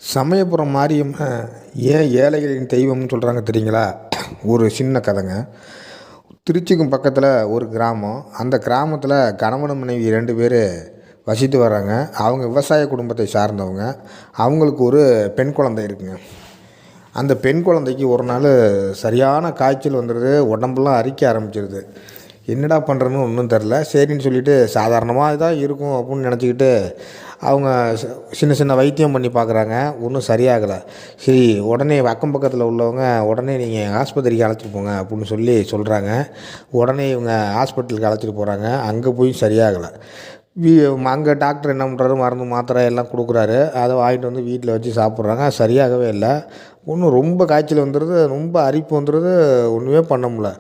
சமயபுரம் மாரியம்மன் ஏன் ஏழைகளின் தெய்வம்னு சொல்கிறாங்க தெரியுங்களா? ஒரு சின்ன கதைங்க. திருச்சிக்கும் பக்கத்தில் ஒரு கிராமம். அந்த கிராமத்தில் கணவன் மனைவி 2 பேர் வசித்து வர்றாங்க. அவங்க விவசாய குடும்பத்தை சார்ந்தவங்க. அவங்களுக்கு ஒரு பெண் குழந்தை இருக்குங்க. அந்த பெண் குழந்தைக்கு ஒரு நாள் சரியான காய்ச்சல் வந்துடுது. உடம்பெல்லாம் அரிக்க ஆரம்பிச்சிருது. என்னடா பண்ணுறதுன்னு ஒன்றும் தெரில. சரின்னு சொல்லிவிட்டு சாதாரணமாக தான் இருக்கும் அப்படின்னு நினச்சிக்கிட்டு அவங்க சின்ன சின்ன வைத்தியம் பண்ணி பார்க்குறாங்க. ஒன்றும் சரியாகலை. சரி, உடனே அக்கம் பக்கத்தில் உள்ளவங்க உடனே நீங்கள் ஆஸ்பத்திரிக்கு அழைச்சிட்டு போங்க அப்படின்னு சொல்கிறாங்க. உடனே இவங்க ஹாஸ்பிட்டலுக்கு அழைச்சிட்டு போகிறாங்க. அங்கே போய் சரியாகலை. அங்கே டாக்டர் என்ன பண்ணுறாரு, மருந்து மாத்திரை எல்லாம் கொடுக்குறாரு. அதை வாங்கிட்டு வந்து வீட்டில் வச்சு சாப்பிட்றாங்க. சரியாகவே இல்லை. ஒன்றும் ரொம்ப காய்ச்சல் வந்துடுது, ரொம்ப அரிப்பு வந்துடுது, ஒன்றுமே பண்ண முடியல.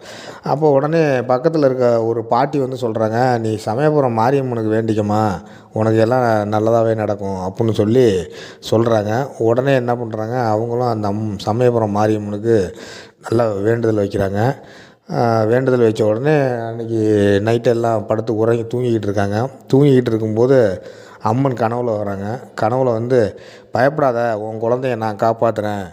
அப்போ உடனே பக்கத்தில் இருக்க ஒரு பாட்டி வந்து சொல்கிறாங்க, நீ சமயபுரம் மாரியம்மனுக்கு வேண்டிக்கம்மா, உனக்கு எல்லாம் நல்லதாகவே நடக்கும் அப்படின்னு சொல்கிறாங்க. உடனே என்ன பண்ணுறாங்க, அவங்களும் அந்த சமயபுரம் மாரியம்மனுக்கு நல்லா வேண்டுதல் வைக்கிறாங்க. வேண்டுதல் வச்ச உடனே அன்றைக்கி நைட்டெல்லாம் படுத்து உறங்கி தூங்கிக்கிட்டு இருக்காங்க. தூங்கிக்கிட்டு இருக்கும்போது அம்மன் கனவுல வராங்க. கனவுல வந்து, பயப்படாத, உன் குழந்தைய நான் காப்பாற்றுறேன்,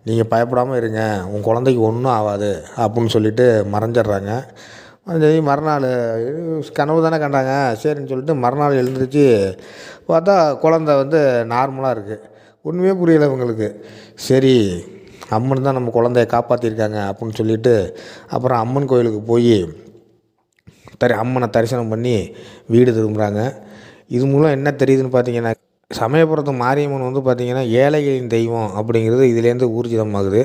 நீங்கள் பயப்படாமல் இருங்க, உன் குழந்தைக்கு ஒன்றும் ஆகாது அப்படின்னு சொல்லிட்டு மறைஞ்சிட்றாங்க. சரி, மறுநாள் கனவு தானே கண்டாங்க, சரின்னு சொல்லிட்டு மறுநாள் எழுந்திரிச்சு பார்த்தா குழந்த வந்து நார்மலாக இருக்குது. ஒன்றுமே புரியலை இவங்களுக்கு. சரி, அம்மன் தான் நம்ம குழந்தைய காப்பாற்றிருக்காங்க அப்படின்னு சொல்லிட்டு அப்புறம் அம்மன் கோயிலுக்கு போய் அம்மனை தரிசனம் பண்ணி வீடு திரும்புகிறாங்க. இது மூலம் என்ன தெரியுதுன்னு பார்த்தீங்கன்னா, சமயபுரத்து மாரியம்மன் வந்து பார்த்திங்கன்னா ஏழைகளின் தெய்வம் அப்படிங்கிறது இதுலேருந்து ஊர்ஜிதமாகுது.